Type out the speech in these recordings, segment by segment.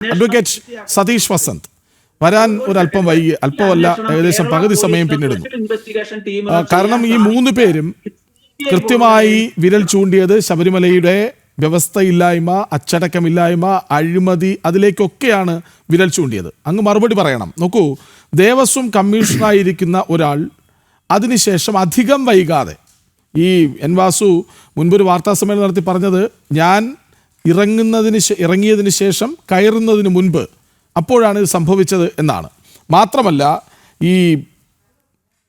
Advocate Satheesh Vasant വരാൻ ഒരല്പം വൈകി, അല്പമല്ല ഏകദേശം പകുതി സമയം പിന്നിടുന്നു. കാരണം ഈ മൂന്ന് പേരും കൃത്യമായി വിരൽ ചൂണ്ടിയത് ശബരിമലയുടെ വ്യവസ്ഥയില്ലായ്മ, അച്ചടക്കമില്ലായ്മ, അഴിമതി, അതിലേക്കൊക്കെയാണ് വിരൽ ചൂണ്ടിയത്. അങ്ങ് മറുപടി പറയണം. നോക്കൂ, ദേവസ്വം കമ്മീഷണറായിരിക്കുന്ന ഒരാൾ അതിനുശേഷം അധികം വൈകാതെ, ഈ എൻ വാസു മുൻപൊരു വാർത്താ സമ്മേളനം നടത്തി പറഞ്ഞത്, ഞാൻ ഇറങ്ങിയതിന് ശേഷം കയറുന്നതിന് മുൻപ് അപ്പോഴാണ് ഇത് സംഭവിച്ചത് എന്നാണ്. മാത്രമല്ല, ഈ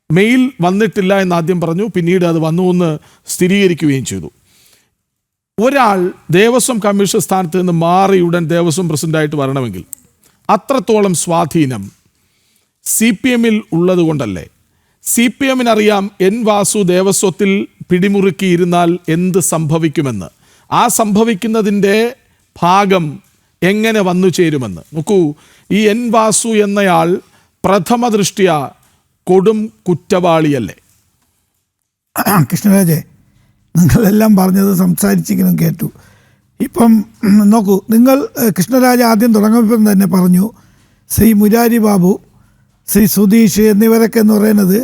മെയിൽ വന്നിട്ടില്ല എന്ന് ആദ്യം പറഞ്ഞു, പിന്നീട് അത് വന്നു എന്ന് സ്ഥിരീകരിക്കുകയും ചെയ്തു. ഒരാൾ ദേവസ്വം കമ്മീഷൻ സ്ഥാനത്ത് നിന്ന് മാറി ഉടൻ ദേവസ്വം പ്രസിഡന്റായിട്ട് വരണമെങ്കിൽ അത്രത്തോളം സ്വാധീനം CPM-ൽ ഉള്ളത് കൊണ്ടല്ലേ? CPM-നറിയാം എൻ വാസു ദേവസ്വത്തിൽ പിടിമുറുക്കിയിരുന്നാൽ എന്ത് സംഭവിക്കുമെന്ന്. ആ സംഭവിക്കുന്നതിൻ്റെ ഭാഗം എങ്ങനെ വന്നു ചേരുമെന്ന്. നോക്കൂ, ഈ എൻ വാസു എന്നയാൾ പ്രഥമ ദൃഷ്ട്യാ കൊടും കുറ്റവാളിയല്ലേ? കൃഷ്ണരാജെ, നിങ്ങളെല്ലാം പറഞ്ഞത് സംസാരിച്ചിരിക്കണം കേട്ടു. ഇപ്പം നോക്കൂ, നിങ്ങൾ കൃഷ്ണരാജ ആദ്യം തുടങ്ങുമ്പം തന്നെ പറഞ്ഞു, ശ്രീ മുരാരി ബാബു, ശ്രീ സുധീഷ് എന്നിവരൊക്കെ എന്ന് പറയുന്നത്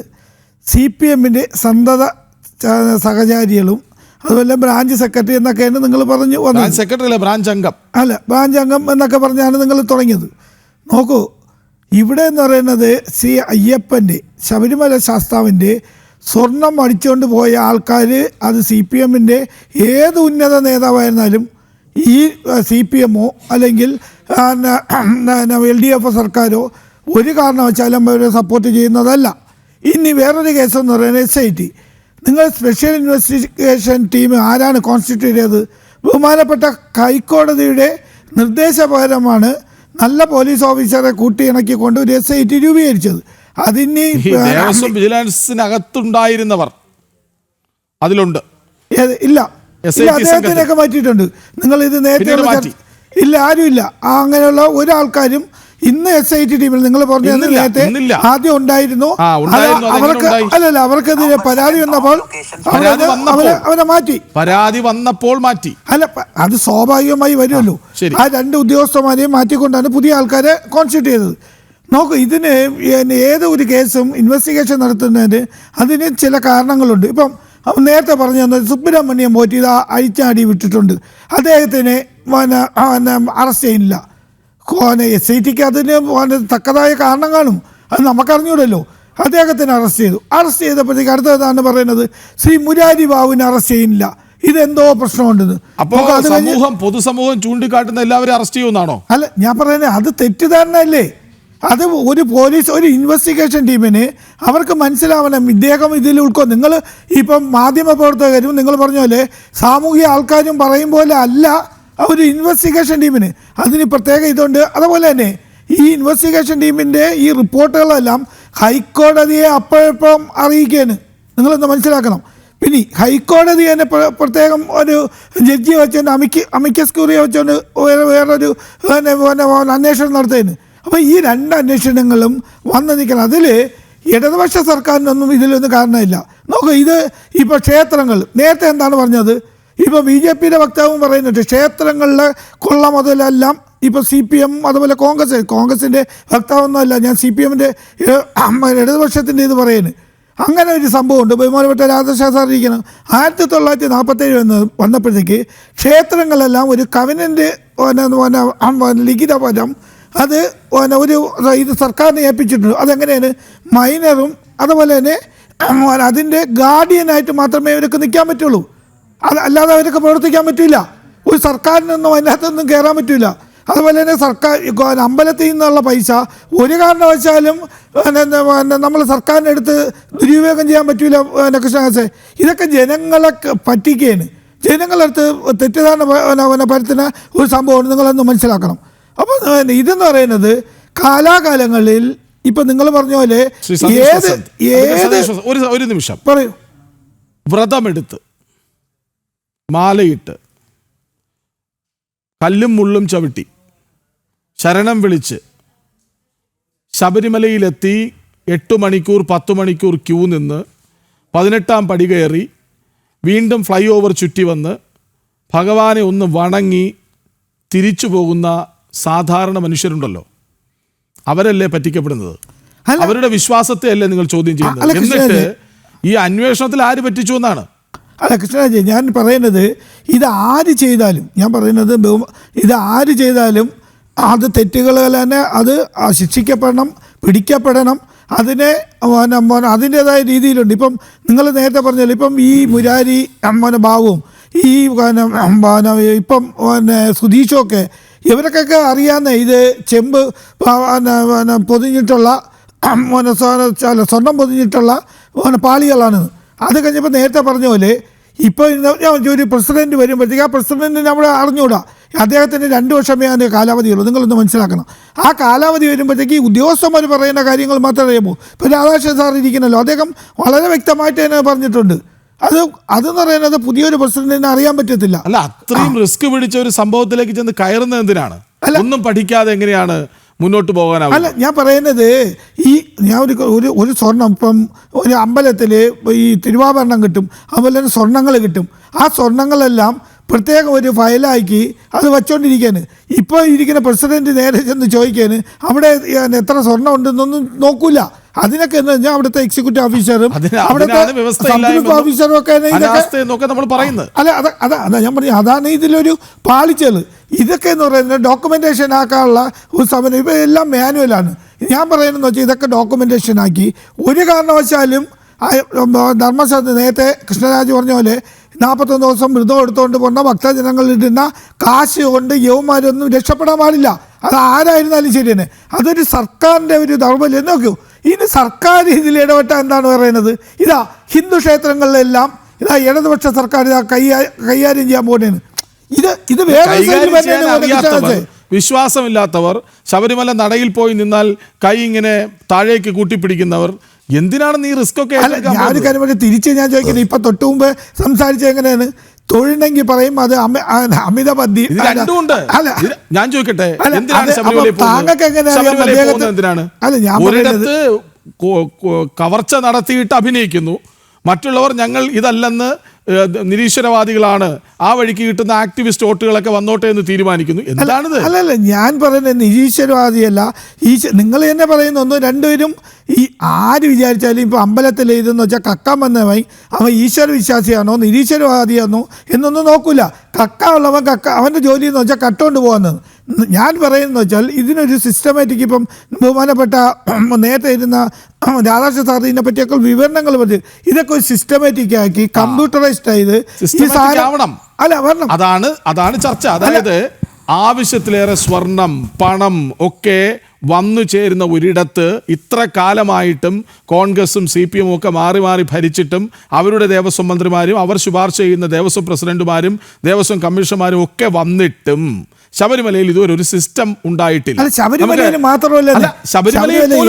CPM-ൻ്റെ സന്തത സഹചാരികളും അതുപോലെ ബ്രാഞ്ച് സെക്രട്ടറി എന്നൊക്കെയാണ് നിങ്ങൾ പറഞ്ഞു വന്നത്. സെക്രട്ടറി അല്ല, ബ്രാഞ്ച് അംഗം അല്ല, ബ്രാഞ്ച് അംഗം എന്നൊക്കെ പറഞ്ഞാണ് നിങ്ങൾ തുടങ്ങിയത്. നോക്കൂ, ഇവിടെ എന്ന് പറയുന്നത് ശ്രീ അയ്യപ്പൻ്റെ, ശബരിമല ശാസ്താവിൻ്റെ സ്വർണം അടിച്ചുകൊണ്ട് പോയ ആൾക്കാർ, അത് CPM-ൻ്റെ ഏത് ഉന്നത നേതാവായിരുന്നാലും ഈ CPM-ഓ അല്ലെങ്കിൽ LDF സർക്കാരോ ഒരു കാരണവശാലും അവരെ സപ്പോർട്ട് ചെയ്യുന്നതല്ല. ഇനി വേറൊരു കേസെന്ന് പറയുന്നത് SIT. നിങ്ങൾ സ്പെഷ്യൽ ഇൻവെസ്റ്റിഗേഷൻ ടീം ആരാണ് കോൺസ്റ്റിറ്റ്യൂട്ട് ചെയ്തത്? ബഹുമാനപ്പെട്ട ഹൈക്കോടതിയുടെ നിർദ്ദേശപ്രകാരമാണ് നല്ല പോലീസ് ഓഫീസറെ കൂട്ടിയിണക്കിക്കൊണ്ട് ഒരു SIT രൂപീകരിച്ചത്. അതിന് വിജിലൻസിനകത്തുണ്ടായിരുന്നവർ അതിലുണ്ട് ഇല്ല, അദ്ദേഹത്തിനൊക്കെ മാറ്റിയിട്ടുണ്ട്. നിങ്ങൾ ഇത് നേരത്തെ ഇല്ല, ആരുമില്ല. അങ്ങനെയുള്ള ഒരാൾക്കാരും ഇന്ന് SIT ടീമിൽ നിങ്ങൾ പറഞ്ഞ നേരത്തെ ആദ്യം ഉണ്ടായിരുന്നു. അവർക്കെതിരെ പരാതി വന്നപ്പോൾ അവരെ മാറ്റി. പരാതി വന്നപ്പോൾ മാറ്റി. അല്ല, അത് സ്വാഭാവികമായി വരുമല്ലോ. ആ രണ്ട് ഉദ്യോഗസ്ഥന്മാരെയും മാറ്റിക്കൊണ്ടാണ് പുതിയ ആൾക്കാരെ കോൺസ്റ്റിറ്റ്യൂട്ട് ചെയ്തത്. നോക്കൂ, ഇതിന് ഏത് ഒരു കേസും ഇൻവെസ്റ്റിഗേഷൻ നടത്തുന്നതിന് അതിന് ചില കാരണങ്ങളുണ്ട്. ഇപ്പം നേരത്തെ പറഞ്ഞു തന്നത് സുബ്രഹ്മണ്യം പോറ്റി ഇത് അഴിച്ചാടി വിട്ടിട്ടുണ്ട്, അദ്ദേഹത്തിനെ അറസ്റ്റ് ചെയ്യുന്നില്ല. SITക്ക് അതിന് തക്കതായ കാരണം കാണും, അത് നമുക്കറിഞ്ഞൂടല്ലോ. അദ്ദേഹത്തിന് അറസ്റ്റ് ചെയ്തപ്പോഴത്തേക്ക് അടുത്തതാണ് പറയുന്നത് ശ്രീ മുരാരി ബാബുവിനെ അറസ്റ്റ് ചെയ്യുന്നില്ല, ഇതെന്തോ പ്രശ്നമുണ്ടെന്ന്. അപ്പോൾ പൊതുസമൂഹം ചൂണ്ടിക്കാട്ടുന്ന എല്ലാവരും അറസ്റ്റ് ചെയ്യുമെന്നാണോ? അല്ല, ഞാൻ പറയുന്നത് അത് തെറ്റിദ്ധാരണയല്ലേ. അത് ഒരു പോലീസ്, ഒരു ഇൻവെസ്റ്റിഗേഷൻ ടീമിന് അവർക്ക് മനസ്സിലാവണം ഇദ്ദേഹം ഇതിൽ ഉൾക്കൊള്ളും. നിങ്ങൾ ഇപ്പം മാധ്യമപ്രവർത്തകരും നിങ്ങൾ പറഞ്ഞ പോലെ സാമൂഹിക ആൾക്കാരും പറയും പോലെ അല്ല ഒരു ഇൻവെസ്റ്റിഗേഷൻ ടീമിന്. അതിന് പ്രത്യേക ഇതുണ്ട്. അതുപോലെ തന്നെ ഈ ഇൻവെസ്റ്റിഗേഷൻ ടീമിൻ്റെ ഈ റിപ്പോർട്ടുകളെല്ലാം ഹൈക്കോടതിയെ അപ്പോഴപ്പം അറിയിക്കുകയാണ്. നിങ്ങളൊന്ന് മനസ്സിലാക്കണം. പിന്നെ ഹൈക്കോടതി തന്നെ പ്രത്യേകം ഒരു ജഡ്ജിയെ വെച്ചുകൊണ്ട് അമിക്കസ് ക്യൂറിയെ വെച്ചുകൊണ്ട് വേറൊരു അന്വേഷണം നടത്തുകയാണ്. അപ്പോൾ ഈ രണ്ട് അന്വേഷണങ്ങളും വന്ന് നിൽക്കണം. അതിൽ ഇടതുപക്ഷ സർക്കാരിനൊന്നും ഇതിലൊന്നും കാരണമില്ല. നോക്കൂ, ഇത് ഇപ്പോൾ ക്ഷേത്രങ്ങൾ നേരത്തെ എന്താണ് പറഞ്ഞത്? ഇപ്പോൾ BJPയുടെ വക്താവും പറയുന്നുണ്ട് ക്ഷേത്രങ്ങളിലെ കൊള്ള മുതലെല്ലാം ഇപ്പോൾ CPM അതുപോലെ കോൺഗ്രസിൻ്റെ വക്താവൊന്നുമല്ല, ഞാൻ CPM-ൻ്റെ ഇടതുപക്ഷത്തിൻ്റെ ഇത് പറയുന്നത്. അങ്ങനെ ഒരു സംഭവമുണ്ട്. ബഹുമാനപ്പെട്ട രാധാകൃഷ്ണ സാർ ഇരിക്കണം. 1947 വന്നപ്പോഴത്തേക്ക് ക്ഷേത്രങ്ങളെല്ലാം ഒരു കവനൻ്റ് ലിഖിതപരം അത് ഒരു ഇത് സർക്കാരിനെ ഏൽപ്പിച്ചിട്ടുണ്ട്. അതെങ്ങനെയാണ്? മൈനറും അതുപോലെ തന്നെ അതിൻ്റെ ഗാർഡിയനായിട്ട് മാത്രമേ ഇവർക്ക് നിൽക്കാൻ പറ്റുള്ളൂ. അല്ലാതെ അവരൊക്കെ പ്രവർത്തിക്കാൻ പറ്റില്ല. ഒരു സർക്കാരിനൊന്നും അതിനകത്തൊന്നും കയറാൻ പറ്റില്ല. അതുപോലെ തന്നെ സർക്കാർ അമ്പലത്തിൽ നിന്നുള്ള പൈസ ഒരു കാരണവശാലും നമ്മൾ സർക്കാരിനെടുത്ത് ദുരുപയോഗം ചെയ്യാൻ പറ്റില്ല. കൃഷ്ണദാസേ, ഇതൊക്കെ ജനങ്ങളെ പറ്റിക്കുകയാണ്. ജനങ്ങളടുത്ത് തെറ്റിദ്ധാരണ പരത്തുന്ന ഒരു സംഭവമാണ്. നിങ്ങളൊന്ന് മനസ്സിലാക്കണം. അപ്പോൾ ഇതെന്ന് പറയുന്നത് കാലാകാലങ്ങളിൽ ഇപ്പം നിങ്ങൾ പറഞ്ഞ പോലെ ഒരു നിമിഷം പറയൂ, വ്രതമെടുത്ത് മാലയിട്ട് കല്ലും മുള്ളും ചവിട്ടി ശരണം വിളിച്ച് ശബരിമലയിലെത്തി 8 മണിക്കൂർ 10 മണിക്കൂർ ക്യൂ നിന്ന് 18ാം പടി കയറി വീണ്ടും ഫ്ലൈ ഓവർ ചുറ്റി വന്ന് ഭഗവാനെ ഒന്ന് വണങ്ങി തിരിച്ചു പോകുന്ന സാധാരണ മനുഷ്യരുണ്ടല്ലോ, അവരല്ലേ പറ്റിക്കപ്പെടുന്നത്? അല്ല. അവരുടെ വിശ്വാസത്തെ അല്ലേ നിങ്ങൾ ചോദ്യം ചെയ്യുന്നത്? അല്ല, എന്നിട്ട് കൃഷ്ണരാജേ. ഈ അന്വേഷണത്തിൽ ആര് പറ്റിച്ചു എന്നാണ്? അല്ല കൃഷ്ണരാജ്, ഞാൻ പറയുന്നത് ഇത് ആര് ചെയ്താലും, ഞാൻ പറയുന്നത് ഇത് ആര് ചെയ്താലും അത് തെറ്റുകൾ തന്നെ അത് ശിക്ഷിക്കപ്പെടണം, പിടിക്കപ്പെടണം. അതിനെ അതിൻ്റെതായ രീതിയിലുണ്ട്. ഇപ്പം നിങ്ങൾ നേരത്തെ പറഞ്ഞല്ലോ, ഇപ്പം ഈ മുരാരി ബാബുവും ഈ ഇപ്പം സുധീഷൊക്കെ ഇവർക്കൊക്കെ അറിയാവുന്ന ഇത് ചെമ്പ് പൊതിഞ്ഞിട്ടുള്ള സ്വർണം പൊതിഞ്ഞിട്ടുള്ള പാളികളാണ്. അത് കഴിഞ്ഞപ്പോൾ നേരത്തെ പറഞ്ഞ പോലെ ഇപ്പോൾ ഒരു പ്രസിഡന്റ് വരുമ്പോഴത്തേക്ക് ആ പ്രസിഡന്റ് നമ്മൾ അറിഞ്ഞുകൂടാ, അദ്ദേഹത്തിന് 2 വർഷമേ അതിൻ്റെ കാലാവധിയുള്ളൂ. നിങ്ങളൊന്ന് മനസ്സിലാക്കണം. ആ കാലാവധി വരുമ്പോഴത്തേക്ക് ഈ ഉദ്യോഗസ്ഥന്മാർ പറയുന്ന കാര്യങ്ങൾ മാത്രമേ അറിയാമോ. ഇപ്പോൾ രാധാകൃഷ്ണൻ സാർ ഇരിക്കണല്ലോ, അദ്ദേഹം വളരെ വ്യക്തമായിട്ട് തന്നെ പറഞ്ഞിട്ടുണ്ട്. അതെന്ന് പറയുന്നത് പുതിയൊരു പ്രസിഡന്റിനെ അറിയാൻ പറ്റത്തില്ല. അല്ല, അത്രയും റിസ്ക് പിടിച്ച ഒരു സംഭവത്തിലേക്ക് ചെന്ന് കയറുന്നത് എന്തിനാണ്? ഒന്നും പഠിക്കാതെ എങ്ങനെയാണ് മുന്നോട്ട് പോകാനാവും? അല്ല, ഞാൻ പറയുന്നത് ഞാൻ ഒരു സ്വർണം ഇപ്പം ഒരു അമ്പലത്തിൽ ഈ തിരുവാഭരണം കിട്ടും, അതുപോലെ തന്നെ സ്വർണ്ണങ്ങൾ കിട്ടും. ആ സ്വർണ്ണങ്ങളെല്ലാം പ്രത്യേകം ഒരു ഫയലാക്കി അത് വച്ചുകൊണ്ടിരിക്കുകയാണ്. ഇപ്പോൾ ഇരിക്കുന്ന പ്രസിഡന്റ് നേരെ ചെന്ന് ചോദിക്കാന് അവിടെ എത്ര സ്വർണ്ണം ഉണ്ടെന്നൊന്നും നോക്കൂല. അതിനൊക്കെ എന്ന് പറഞ്ഞാൽ അവിടുത്തെ എക്സിക്യൂട്ടീവ് ഓഫീസറും അവിടുത്തെ ഓഫീസറും ഒക്കെ നമ്മൾ പറയുന്നത്. അല്ല, അതാ ഞാൻ പറഞ്ഞു, അതാണ് ഇതിലൊരു പാളിച്ചത്. ഇതൊക്കെ എന്ന് പറയുന്നത് ഡോക്യുമെന്റേഷൻ ആക്കാനുള്ള ഒരു സമയം. ഇപ്പോൾ എല്ലാം മാനുവലാണ്. ഞാൻ പറയുന്നതെന്ന് വെച്ചാൽ ഇതൊക്കെ ഡോക്യുമെന്റേഷൻ ആക്കി ഒരു കാരണവശാലും ധർമ്മശാസ്ത്ര നേരത്തെ കൃഷ്ണരാജ് പറഞ്ഞ പോലെ 41 ദിവസം വ്രതം എടുത്തുകൊണ്ട് പോകുന്ന ഭക്തജനങ്ങളിടുന്ന കാശ് കൊണ്ട് യവന്മാരൊന്നും രക്ഷപ്പെടാൻ പാടില്ല. അത് ആരായിരുന്നാലും ശരി തന്നെ. അതൊരു സർക്കാരിൻ്റെ ഒരു ദൗർബല്യം. നോക്കൂ, ഇനി സർക്കാർ ഇതിൽ ഇടപെട്ട എന്താണ് പറയുന്നത്? ഹിന്ദു ക്ഷേത്രങ്ങളിലെല്ലാം ഇടതുപക്ഷ സർക്കാർ കൈകാര്യം ചെയ്യാൻ പോകുന്നതാണ്. ഇത് വേറെ വിശ്വാസമില്ലാത്തവർ ശബരിമല നടയിൽ പോയി നിന്നാൽ കൈ ഇങ്ങനെ താഴേക്ക് കൂട്ടിപ്പിടിക്കുന്നവർ എന്തിനാണ് നീ റിസ്ക് ഒക്കെ? ഞാനൊരു കാര്യം പറഞ്ഞ് തിരിച്ച് ഞാൻ ചോദിക്കുന്നത്, ഇപ്പൊ തൊട്ട് മുമ്പ് സംസാരിച്ച എങ്ങനെയാണ് തൊഴിലെങ്കിൽ പറയും അത് അമിത മദ്യ. ഞാൻ ചോദിക്കട്ടെ, താങ്കൾക്ക് എങ്ങനെയാണ്? അല്ല, ഞാൻ പറയുന്നത് കവർച്ച നടത്തിയിട്ട് അഭിനയിക്കുന്നു, മറ്റുള്ളവർ ഞങ്ങൾ ഇതല്ലെന്ന് നിരീശ്വരവാദികളാണ്, ആ വഴിക്ക് കിട്ടുന്ന ആക്ടിവിസ്റ്റ് വോട്ടുകളൊക്കെ വന്നോട്ടെ എന്ന് തീരുമാനിക്കുന്നു. എന്താണിത്? അല്ലല്ല, ഞാൻ പറയുന്നത് നിരീശ്വരവാദിയല്ല. നിങ്ങൾ തന്നെ പറയുന്ന ഒന്ന് രണ്ടുപേരും ഈ ആര് വിചാരിച്ചാലും ഇപ്പോൾ അമ്പലത്തിൽ ഇതെന്ന് വെച്ചാൽ കക്കാൻ വന്നവൻ അവൻ ഈശ്വര വിശ്വാസിയാണോ നിരീശ്വരവാദിയാണോ എന്നൊന്നും നോക്കൂല. കക്ക ഉള്ളവൻ അവൻ്റെ ജോലി എന്ന് വെച്ചാൽ കട്ടുകൊണ്ട് പോകുന്നത്. ഞാൻ പറയുന്നത് വെച്ചാൽ ഇതിനൊരു സിസ്റ്റമാറ്റിക്, ഇപ്പം ബഹുമാനപ്പെട്ട നേരത്തെ ഇരുന്ന രാധാകൃഷ്ണ സാർ ഇതിനെ പറ്റിയൊക്കെ വിവരണങ്ങൾ പറഞ്ഞു. ഇതൊക്കെ ഒരു സിസ്റ്റമാറ്റിക് ആക്കി കമ്പ്യൂട്ടറൈസ്ഡ് ചെയ്ത് അതാണ് ചർച്ച. അതായത് ആവശ്യത്തിലേറെ സ്വർണം പണം ഒക്കെ വന്നു ചേരുന്ന ഒരിടത്ത് ഇത്ര കാലമായിട്ടും കോൺഗ്രസും CPM ഒക്കെ മാറി മാറി ഭരിച്ചിട്ടും അവരുടെ ദേവസ്വം മന്ത്രിമാരും അവർ ശുപാർശ ചെയ്യുന്ന ദേവസ്വം പ്രസിഡന്റുമാരും ദേവസ്വം കമ്മീഷണർമാരും ഒക്കെ വന്നിട്ടും ശബരിമലയിൽ ഇതുവരെ ഒരു സിസ്റ്റം ഉണ്ടായിട്ടില്ല. ശബരിമലയിൽ മാത്രമല്ല,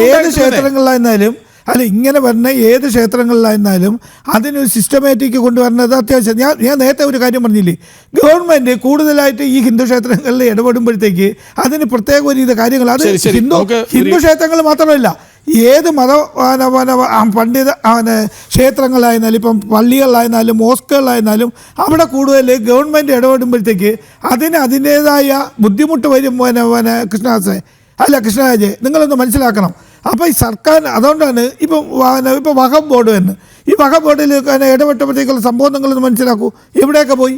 ഏത് ക്ഷേത്രങ്ങളിലായിരുന്നാലും ഇങ്ങനെ വരുന്ന ഏത് ക്ഷേത്രങ്ങളിലായിരുന്നാലും അതിനൊരു സിസ്റ്റമാറ്റിക് കൊണ്ടുവരുന്നത് അത്യാവശ്യം. ഞാൻ നേരത്തെ ഒരു കാര്യം പറഞ്ഞില്ലേ, ഗവൺമെൻറ് കൂടുതലായിട്ട് ഈ ഹിന്ദു ക്ഷേത്രങ്ങളിൽ ഇടപെടുമ്പോഴത്തേക്ക് അതിന് പ്രത്യേക ഒരു ഇത് കാര്യങ്ങൾ, അത് ഹിന്ദു ക്ഷേത്രങ്ങൾ മാത്രമല്ല ഏത് പണ്ഡിത ക്ഷേത്രങ്ങളായിരുന്നാലും ഇപ്പം പള്ളികളിലായിരുന്നാലും മോസ്കുകളിലായിരുന്നാലും അവിടെ കൂടുതൽ ഗവൺമെൻറ് ഇടപെടുമ്പോഴത്തേക്ക് അതിന് അതിൻ്റേതായ ബുദ്ധിമുട്ട് വരും. കൃഷ്ണരാജ്, നിങ്ങളൊന്ന് മനസ്സിലാക്കണം. അപ്പോൾ ഈ സർക്കാർ അതുകൊണ്ടാണ് ഇപ്പോൾ വഖഫ് ബോർഡ് തന്നെ, ഈ വഖഫ് ബോർഡിൽ ഇടപെട്ടപ്പോഴത്തേക്കുള്ള സംഭവം നിങ്ങളൊന്ന് മനസ്സിലാക്കൂ. എവിടെയൊക്കെ പോയി?